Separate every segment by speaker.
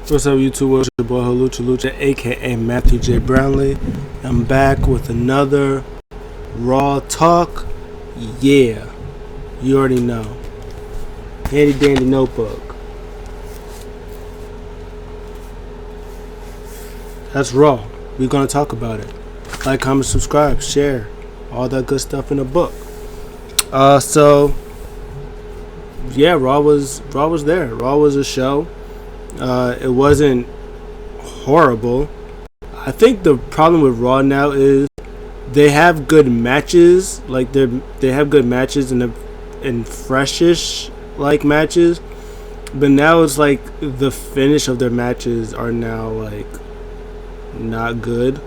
Speaker 1: What's up, YouTube? It's your boy Lucha, aka Matthew J. Brownlee. I'm back with another Raw Talk. Yeah, you already know. Handy dandy notebook. That's Raw. We're gonna talk about it. Like, comment, subscribe, share, all that good stuff in the book. So yeah, Raw was there. Raw was a show. It wasn't horrible. I think the problem with Raw now is they have good matches. Like they have good matches and freshish like matches. But now it's like the finish of their matches are now like not good.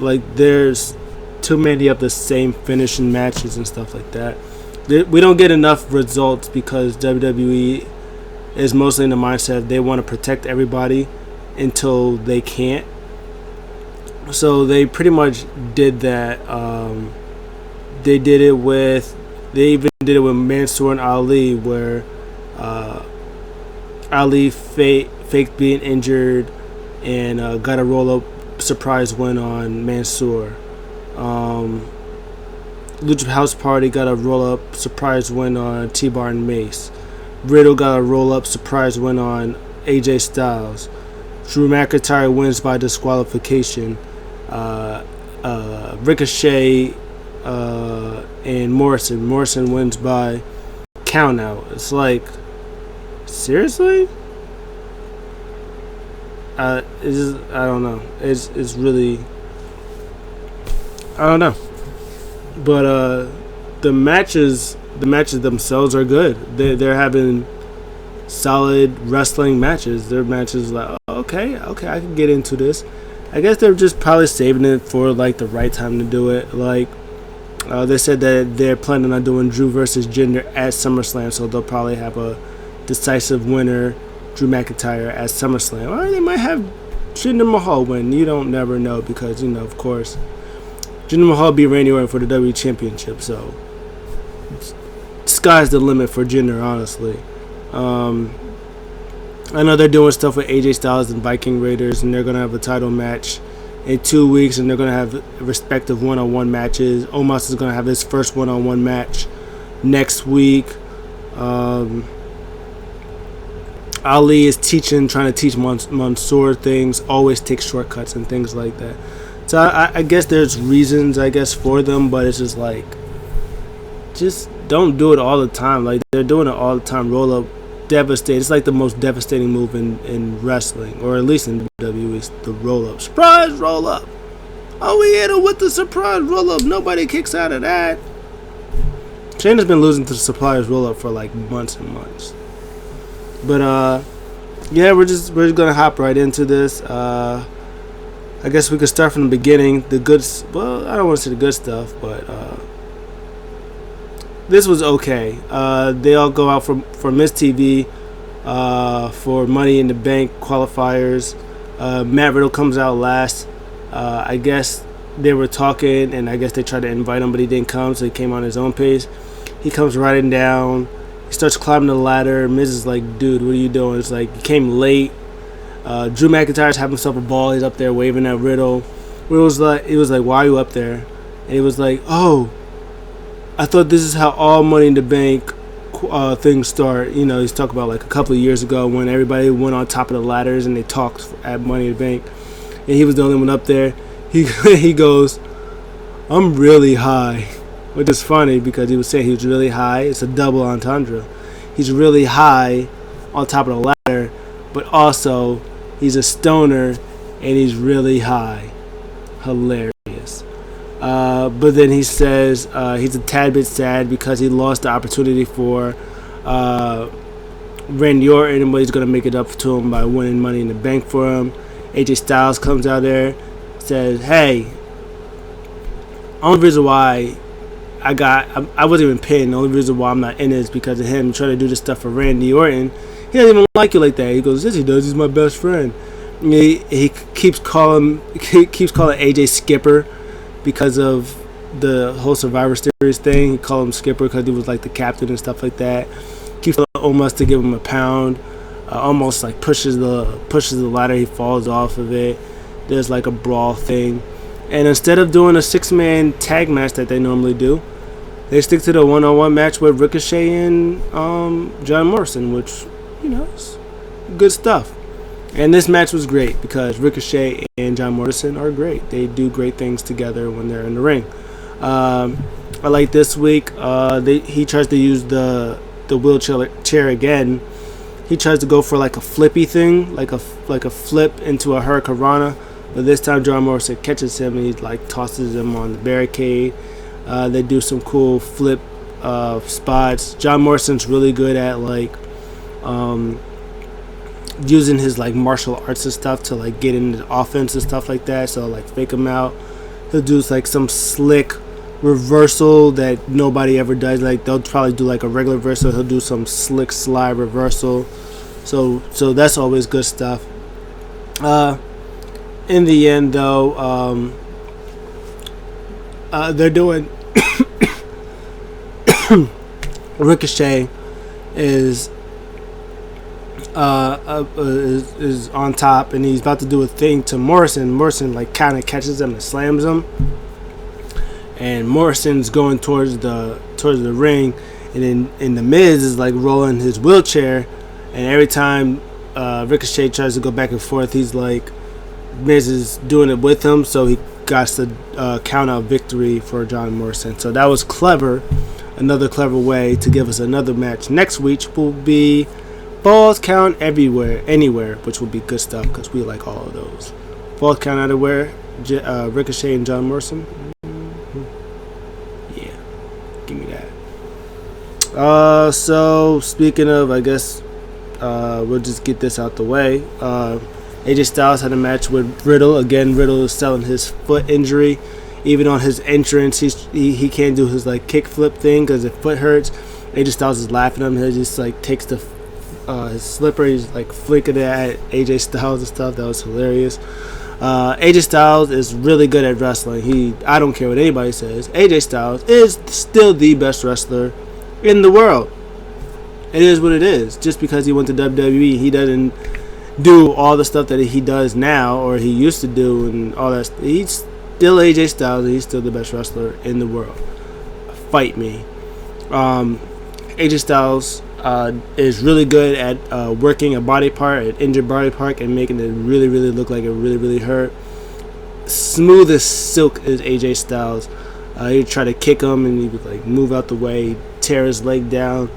Speaker 1: Like there's too many of the same finishing matches and stuff like that. We don't get enough results because WWE is mostly in the mindset they want to protect everybody until they can't. So they pretty much did that. They even did it with Mansoor and Ali, where Ali faked being injured and got a roll-up surprise win on Mansoor. Lucha House Party got a roll-up surprise win on T-Bar and Mace. Riddle got a roll-up surprise win on AJ Styles. Drew McIntyre wins by disqualification. Ricochet and Morrison wins by countout. It's like, seriously? I don't know. It's really, I don't know. But the matches themselves are good. They're having solid wrestling matches. Their matches like, okay, I can get into this. I guess they're just probably saving it for like the right time to do it. Like they said that they're planning on doing Drew versus Jinder at SummerSlam, so they'll probably have a decisive winner, Drew McIntyre, at SummerSlam. Or they might have Jinder Mahal win. You don't never know because, you know, of course, Jinder Mahal beat Randy Orton for the WWE Championship, so sky's the limit for Jinder, honestly. I know they're doing stuff with AJ Styles and Viking Raiders, and they're going to have a title match in 2 weeks, and they're going to have respective one-on-one matches. Omos is going to have his first one-on-one match next week. Ali is trying to teach Mansoor things, always take shortcuts and things like that. So I guess there's reasons, for them, but it's just like, just don't do it all the time. Like, they're doing it all the time. Roll up, devastate. It's like the most devastating move in wrestling, or at least in WWE, is the roll up. Surprise roll up. Oh, we hit him with the surprise roll up. Nobody kicks out of that. Shane has been losing to the surprise roll up for like months and months. But yeah, we're just gonna hop right into this. I guess we could start from the beginning. The good, well, I don't want to say the good stuff, but this was okay. They all go out for Miss TV for Money in the Bank qualifiers. Matt Riddle comes out last. I guess they were talking, and I guess they tried to invite him, but he didn't come, so he came on his own pace. He comes riding down. He starts climbing the ladder. Miz is like, dude, what are you doing? It's like, you came late. Drew McIntyre's having himself a ball. He's up there waving at Riddle. He was like, why are you up there? And he was like, oh, I thought this is how all Money in the Bank things start. You know, he's talking about like a couple of years ago when everybody went on top of the ladders and they talked at Money in the Bank. And he was the only one up there. He goes, I'm really high. Which is funny because he was saying he was really high. It's a double entendre. He's really high on top of the ladder, but also he's a stoner and he's really high. Hilarious. But then he says he's a tad bit sad because he lost the opportunity for Randy Orton, but he's going to make it up to him by winning Money in the Bank for him. AJ Styles comes out there, says, hey, only reason why I wasn't even pinned. The only reason why I'm not in it is because of him trying to do this stuff for Randy Orton. He doesn't even like you like that. He goes, yes, he does. He's my best friend. And he keeps calling AJ Skipper because of the whole Survivor Series thing. He called him Skipper because he was like the captain and stuff like that. Keeps telling Omos to give him a pound. almost like pushes the ladder. He falls off of it. There's like a brawl thing, and instead of doing a 6-man tag match that they normally do, they stick to the one-on-one match with Ricochet and John Morrison, which is good stuff. And this match was great because Ricochet and John Morrison are great. They do great things together when they're in the ring. I like this week. He tries to use the wheelchair again. He tries to go for like a flippy thing, like a flip into a hurricanrana. But this time John Morrison catches him and he like tosses him on the barricade. They do some cool flip spots. John Morrison's really good at like using his like martial arts and stuff to like get into offense and stuff like that. So like fake him out. He'll do like some slick reversal that nobody ever does. Like they'll probably do like a regular reversal. He'll do some slick slide reversal. So that's always good stuff. In the end though, they're doing Ricochet is on top and he's about to do a thing to Morrison. Morrison like kind of catches him and slams him, and Morrison's going towards the ring, and then the Miz is like rolling his wheelchair, and every time Ricochet tries to go back and forth, he's like Miz is doing it with him, so he got the count out victory for John Morrison. So that was clever. Another clever way to give us another match next week will be Falls Count anywhere, which will be good stuff because we like all of those. Falls Count Anywhere, Ricochet and John Morrison. Yeah, give me that. So speaking of, I guess we'll just get this out the way. AJ Styles had a match with Riddle. Again, Riddle is selling his foot injury. Even on his entrance, he can't do his like kickflip thing because his foot hurts. AJ Styles is laughing at him. He just like takes his slipper. He's like flicking it at AJ Styles and stuff. That was hilarious. AJ Styles is really good at wrestling. I don't care what anybody says. AJ Styles is still the best wrestler in the world. It is what it is. Just because he went to WWE, he doesn't do all the stuff that he does now or he used to do and all that. He's still AJ Styles, and he's still the best wrestler in the world. Fight me. AJ Styles is really good at working a body part, an injured body part, and making it really, really look like it really, really hurt. Smooth as silk is AJ Styles. He'd try to kick him, and he would like move out the way, tear his leg down.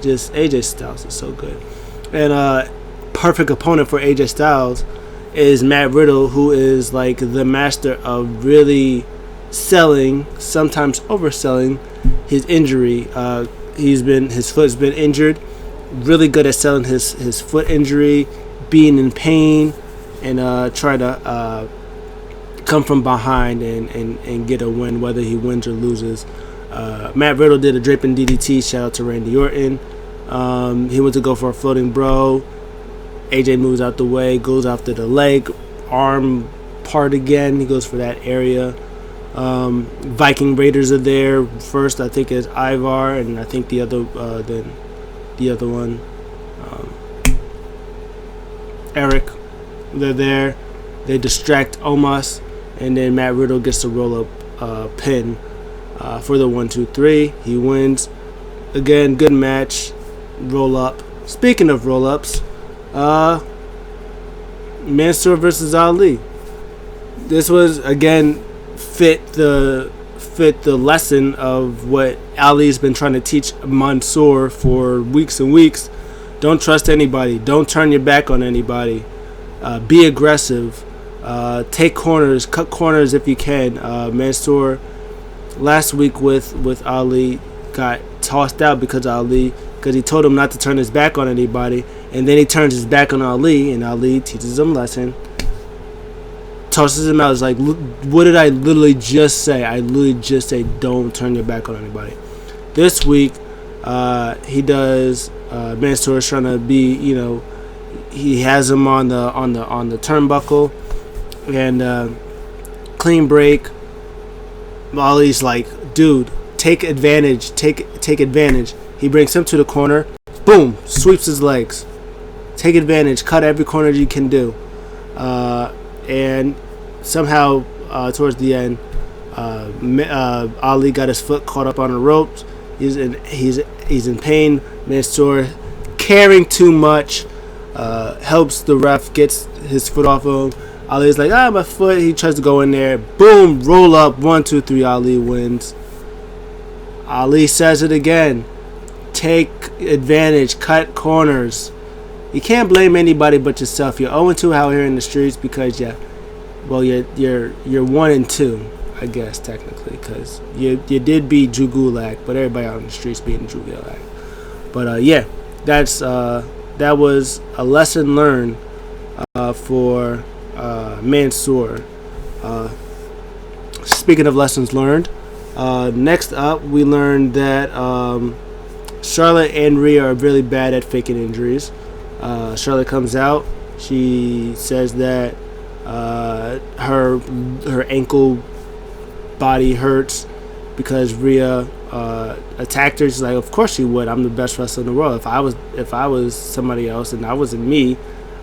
Speaker 1: Just AJ Styles is so good. And perfect opponent for AJ Styles is Matt Riddle, who is like the master of really selling, sometimes overselling his injury. His foot's been injured. Really good at selling his foot injury, being in pain, and try to come from behind and get a win, whether he wins or loses. Matt Riddle did a draping DDT. Shout out to Randy Orton. He went to go for a floating bro. AJ moves out the way, goes after the leg, arm part again. He goes for that area. Viking Raiders are there. First, I think is Ivar, and I think the other one, Eric. They're there. They distract Omos, and then Matt Riddle gets the roll up pin for the 1-2-3. He wins. Again, good match. Roll up. Speaking of roll ups. Mansoor versus Ali. This was again fit the lesson of what Ali's been trying to teach Mansoor for weeks and weeks. Don't trust anybody. Don't turn your back on anybody. Be aggressive. Take corners. Cut corners if you can. Mansoor last week with Ali got tossed out because he told him not to turn his back on anybody, and then he turns his back on Ali, and Ali teaches him a lesson, tosses him out. It's like, what did I literally just say? I literally just say, don't turn your back on anybody. This week, he does. Mansoor is trying to be, he has him on the turnbuckle, and clean break. Ali's like, dude, take advantage. Take advantage. He brings him to the corner. Boom. Sweeps his legs. take advantage, cut every corner you can do. And somehow towards the end, Ali got his foot caught up on the ropes. He's in pain. Mansoor, caring too much, helps the ref, gets his foot off of him. Ali's like, my foot. He tries to go in there. Boom, roll up. 1, 2, 3. Ali wins. Ali says it again. Take advantage. Cut corners. You can't blame anybody but yourself. You're 0-2 out here in the streets because you're 1-2, I guess technically, because you did beat Drew Gulak, but everybody out in the streets beating Drew Gulak. But yeah, that was a lesson learned for Mansoor. Speaking of lessons learned, next up we learned that Charlotte and Rhea are really bad at faking injuries. Charlotte comes out. She says that her ankle body hurts because Rhea attacked her. She's like, of course she would. I'm the best wrestler in the world. If I was somebody else and I wasn't me,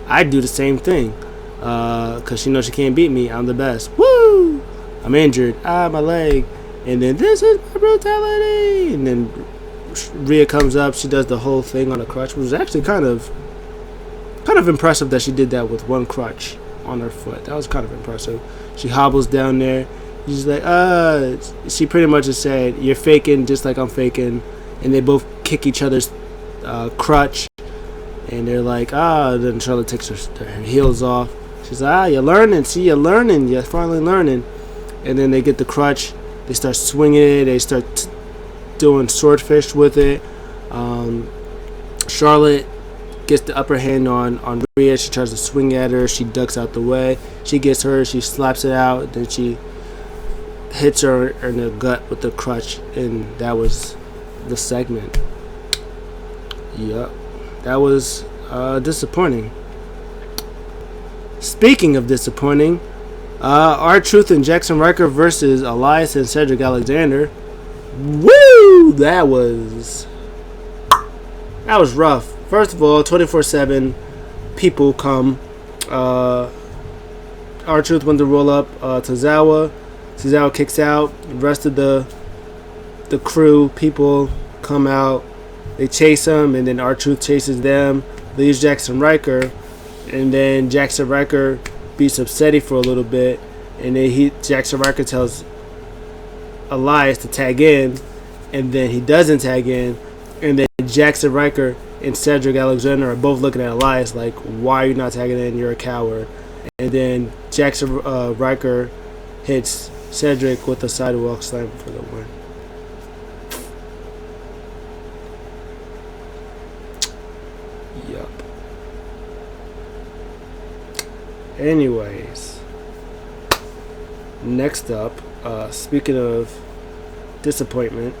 Speaker 1: I'd do the same thing. Because she knows she can't beat me. I'm the best. Woo! I'm injured. My leg. And then this is my brutality. And then Rhea comes up. She does the whole thing on a crutch, which was actually kind of impressive that she did that with one crutch on her foot. That was kind of impressive. She hobbles down there. She's like, she pretty much just said, you're faking just like I'm faking. And they both kick each other's crutch. And they're like, then Charlotte takes her heels off. She's like, you're learning. See, you're learning. You're finally learning. And then they get the crutch. They start swinging it. They start doing swordfish with it. Charlotte gets the upper hand on Rhea. She tries to swing at her. She ducks out the way. She gets her. She slaps it out. Then she hits her in the gut with the crutch. And that was the segment. Yup. That was disappointing. Speaking of disappointing, R-Truth and Jackson Riker versus Elias and Cedric Alexander. Woo! That was rough. First of all, 24/7 people come. R-Truth went to roll up to Zawa. Zawa kicks out. The rest of the crew, people come out. They chase him, and then R-Truth chases them. Leaves Jackson Riker, and then Jackson Riker beats up Seti for a little bit, and then Jackson Riker tells Elias to tag in, and then he doesn't tag in, and then Jackson Riker and Cedric Alexander are both looking at Elias like, why are you not tagging in? You're a coward. And then Jackson Riker hits Cedric with a sidewalk slam for the win. Yup. Anyways, next up, speaking of disappointment,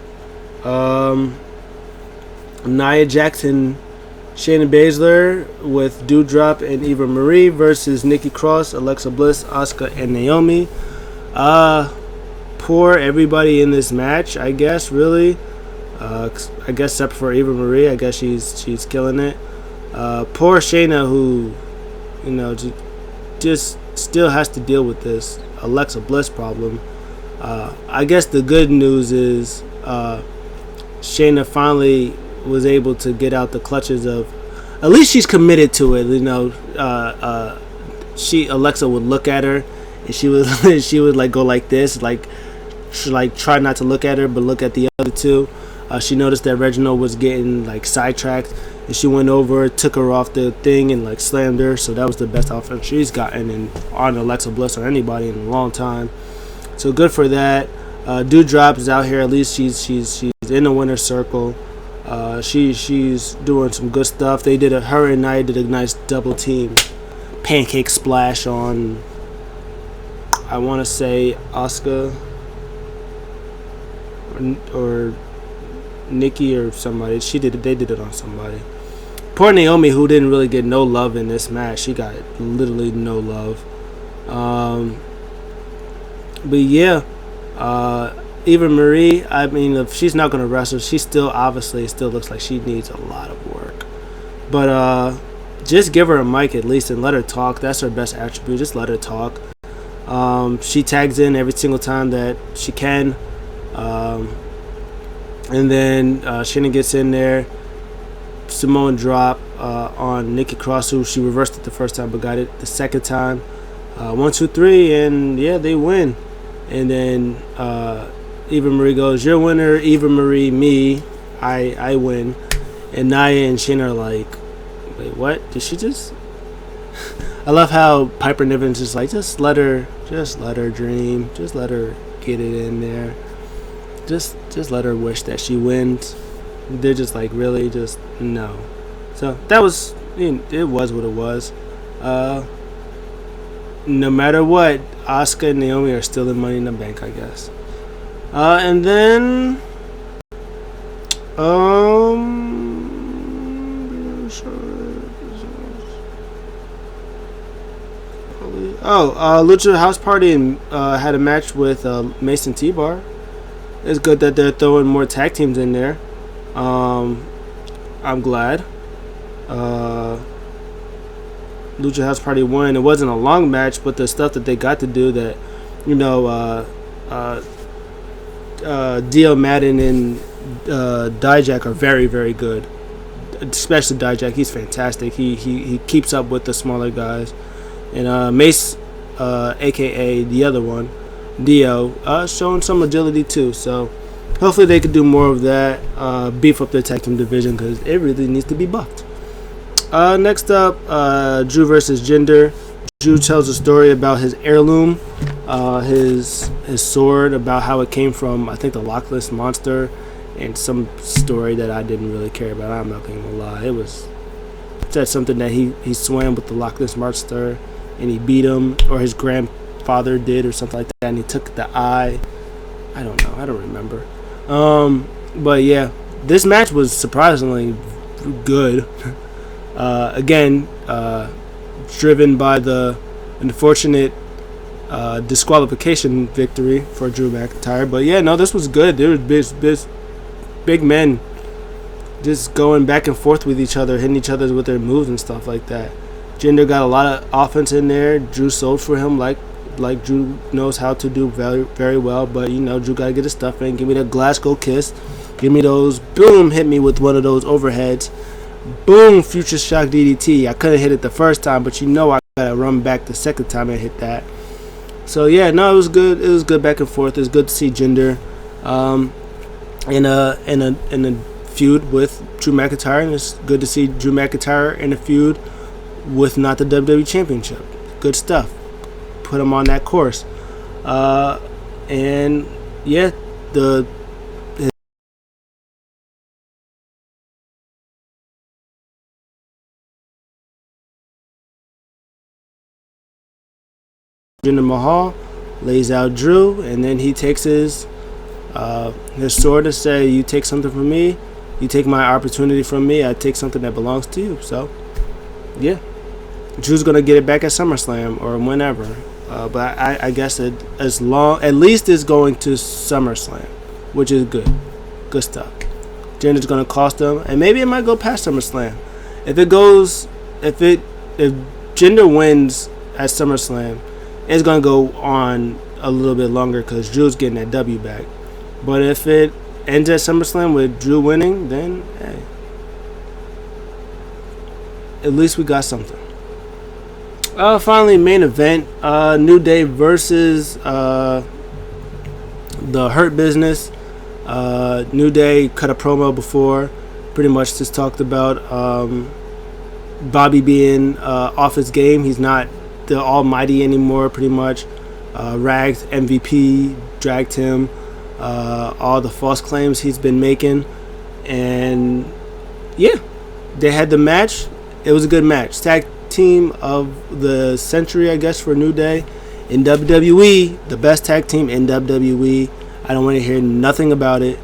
Speaker 1: Nia Jackson, Shayna Baszler with Doudrop and Eva Marie versus Nikki Cross, Alexa Bliss, Asuka, and Naomi. Poor everybody in this match, I guess, really. I guess except for Eva Marie, I guess she's killing it. Poor Shayna, who, just still has to deal with this Alexa Bliss problem. I guess the good news is Shayna finally was able to get out the clutches of, at least she's committed to it. Alexa would look at her and she would like go like this, like try not to look at her but look at the other two. She noticed that Reginald was getting like sidetracked, and she went over, took her off the thing, and like slammed her. So that was the best offense she's gotten on Alexa Bliss or anybody in a long time. So good for that. Doudrop is out here. At least she's in the winner's circle. She's doing some good stuff. Her and Nia did a nice double team pancake splash on, I want to say, Asuka or Nikki or somebody. They did it on somebody. Poor Naomi, who didn't really get no love in this match. She got literally no love. But yeah, Eva Marie, I mean, if she's not going to wrestle, she still looks like she needs a lot of work. But just give her a mic at least and let her talk. That's her best attribute. Just let her talk. She tags in every single time that she can. And then Shannon gets in there. Samoan drop on Nikki Cross, who she reversed it the first time but got it the second time. 1, 2, 3, and yeah, they win. And then Eva Marie goes, "Your winner, Eva Marie, me. I win." And Nia and Shayna are like, "Wait, what? Did she just?" I love how Piper Niven's just like, just let her dream, just let her get it in there, just let her wish that she wins. They're just like, really, just no. So that was, it was what it was. No matter what, Asuka and Naomi are still in Money in the Bank, I guess. And then, Lucha House Party had a match with Mason T-Bar. It's good that they're throwing more tag teams in there. I'm glad. Lucha House Party won. It wasn't a long match, but the stuff that they got to do, that Dio Madden and Dijak are very, very good. Especially Dijak, he's fantastic. He keeps up with the smaller guys. And Mace, aka the other one, Dio, showing some agility too. So hopefully they could do more of that. Beef up their tag team division because it really needs to be buffed. Next up, Drew versus Jinder. Drew tells a story about his heirloom, his sword, about how it came from, I think, the Loch Ness Monster, and some story that I didn't really care about. I'm not gonna lie. It said something that he swam with the Loch Ness Monster and he beat him, or his grandfather did, or something like that, and he took the eye. I don't know. I don't remember. But yeah, this match was surprisingly good. Again, driven by the unfortunate disqualification victory for Drew McIntyre. But yeah, no, this was good. There was big men just going back and forth with each other, hitting each other with their moves and stuff like that. Jinder got a lot of offense in there. Drew sold for him like Drew knows how to do very, very well. But Drew gotta get his stuff in. Give me the Glasgow kiss. Give me those. Boom! Hit me with one of those overheads. Boom! Future Shock DDT. I couldn't hit it the first time, but I gotta run back the second time and hit that. So yeah, no, it was good. It was good back and forth. It was good to see Jinder in a feud with Drew McIntyre, and it's good to see Drew McIntyre in a feud with not the WWE Championship. Good stuff. Put him on that course. And yeah, Jinder Mahal lays out Drew, and then he takes his sword to say, "You take something from me, you take my opportunity from me, I take something that belongs to you." So yeah, Drew's gonna get it back at SummerSlam or whenever. But I guess at least it's going to SummerSlam, which is good stuff. Jinder's gonna cost them, and maybe it might go past SummerSlam. If Jinder wins at SummerSlam, it's gonna go on a little bit longer because Drew's getting that W back. But if it ends at SummerSlam with Drew winning, then hey, at least we got something. Finally, main event, New Day versus the Hurt Business. New Day cut a promo before, pretty much just talked about Bobby being off his game. He's not the almighty anymore, pretty much. Rags MVP dragged him. All the false claims he's been making. And yeah, they had the match. It was a good match. Tag team of the century, I guess, for New Day in WWE. The best tag team in WWE. I don't want to hear nothing about it.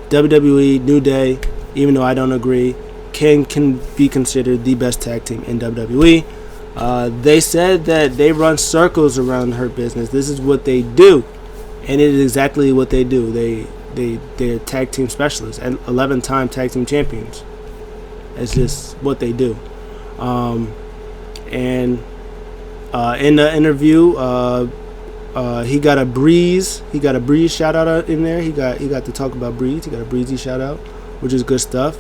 Speaker 1: WWE, New Day, even though I don't agree, can be considered the best tag team in WWE. They said that they run circles around Hurt Business. This is what they do, and it is exactly what they do. They're tag team specialists and 11-time tag team champions. It's just what they do. And in the interview, he got a breeze. He got a breeze shout out in there. He got to talk about breeze. He got a breezy shout out, which is good stuff.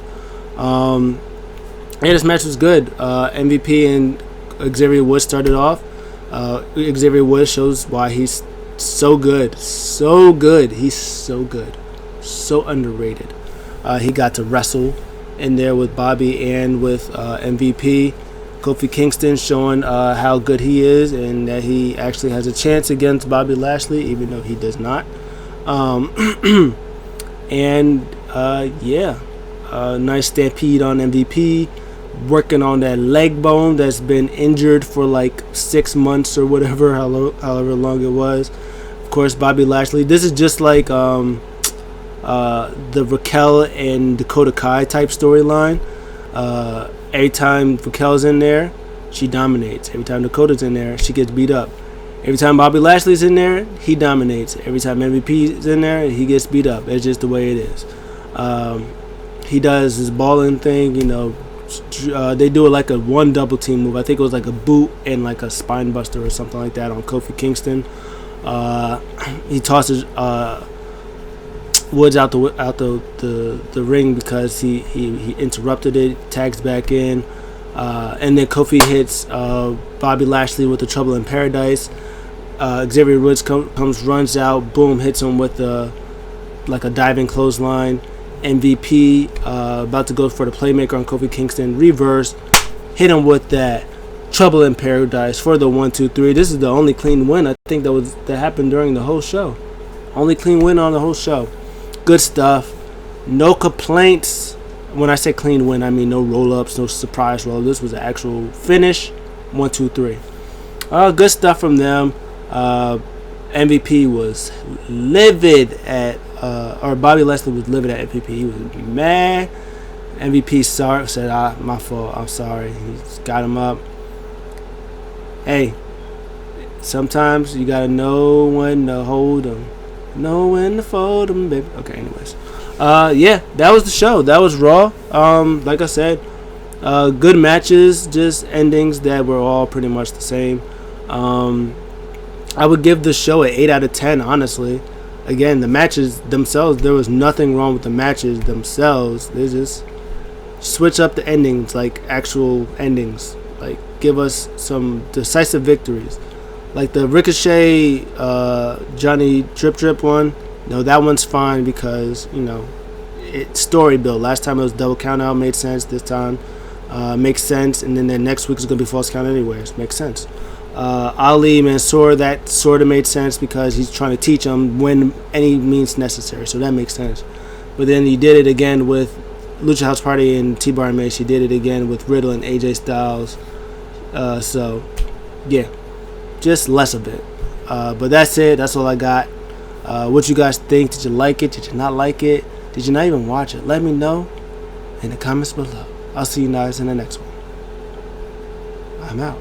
Speaker 1: Yeah, this match was good. MVP and Xavier Woods started off. Xavier Woods shows why he's so good. So good. He's so good. So underrated. He got to wrestle in there with Bobby and with MVP. Kofi Kingston showing how good he is and that he actually has a chance against Bobby Lashley, even though he does not. Nice stampede on MVP, working on that leg bone that's been injured for like 6 months or whatever, however long it was. Of course, Bobby Lashley. This is just like the Raquel and Dakota Kai type storyline. Every time Raquel's in there, she dominates. Every time Dakota's in there, she gets beat up. Every time Bobby Lashley's in there, he dominates. Every time MVP's in there, he gets beat up. It's just the way it is. He does his balling thing, they do it like a one double team move. I think it was like a boot and like a spine buster or something like that on Kofi Kingston. He tosses Woods out the ring because he interrupted it, tags back in, and then Kofi hits Bobby Lashley with the Trouble in Paradise. Xavier Woods runs out, boom, hits him with like a diving clothesline. MVP about to go for the playmaker on Kofi Kingston, reverse, hit him with that Trouble in Paradise for the 1-2-3. This is the only clean win I think that happened during the whole show. Only clean win on the whole show. Good stuff. No complaints. When I say clean win, I mean no roll-ups, no surprise roll. This was an actual finish. 1-2-3. Good stuff from them. MVP was livid at, or Bobby Lashley was livid at MVP. He was mad. MVP said, my fault. I'm sorry. He got him up. Hey, sometimes you gotta know when to hold them. Know when to fold them, baby. Okay, anyways. That was the show. That was Raw. Like I said, good matches, just endings that were all pretty much the same. I would give the show an 8 out of 10, honestly. Again, the matches themselves, there was nothing wrong with the matches themselves. They just switch up the endings, like actual endings. Like, give us some decisive victories. Like the Ricochet, Johnny Drip one. No, that one's fine because, it's story build. Last time it was double count out, made sense. This time makes sense. And then the next week is going to be false count anyways. Makes sense. Ali Mansoor, that sort of made sense because he's trying to teach him when any means necessary. So that makes sense. But then he did it again with Lucha House Party and T-Bar and Mace. He did it again with Riddle and AJ Styles. Just less of it. But that's it. That's all I got. What you guys think? Did you like it? Did you not like it? Did you not even watch it? Let me know in the comments below. I'll see you guys in the next one. I'm out.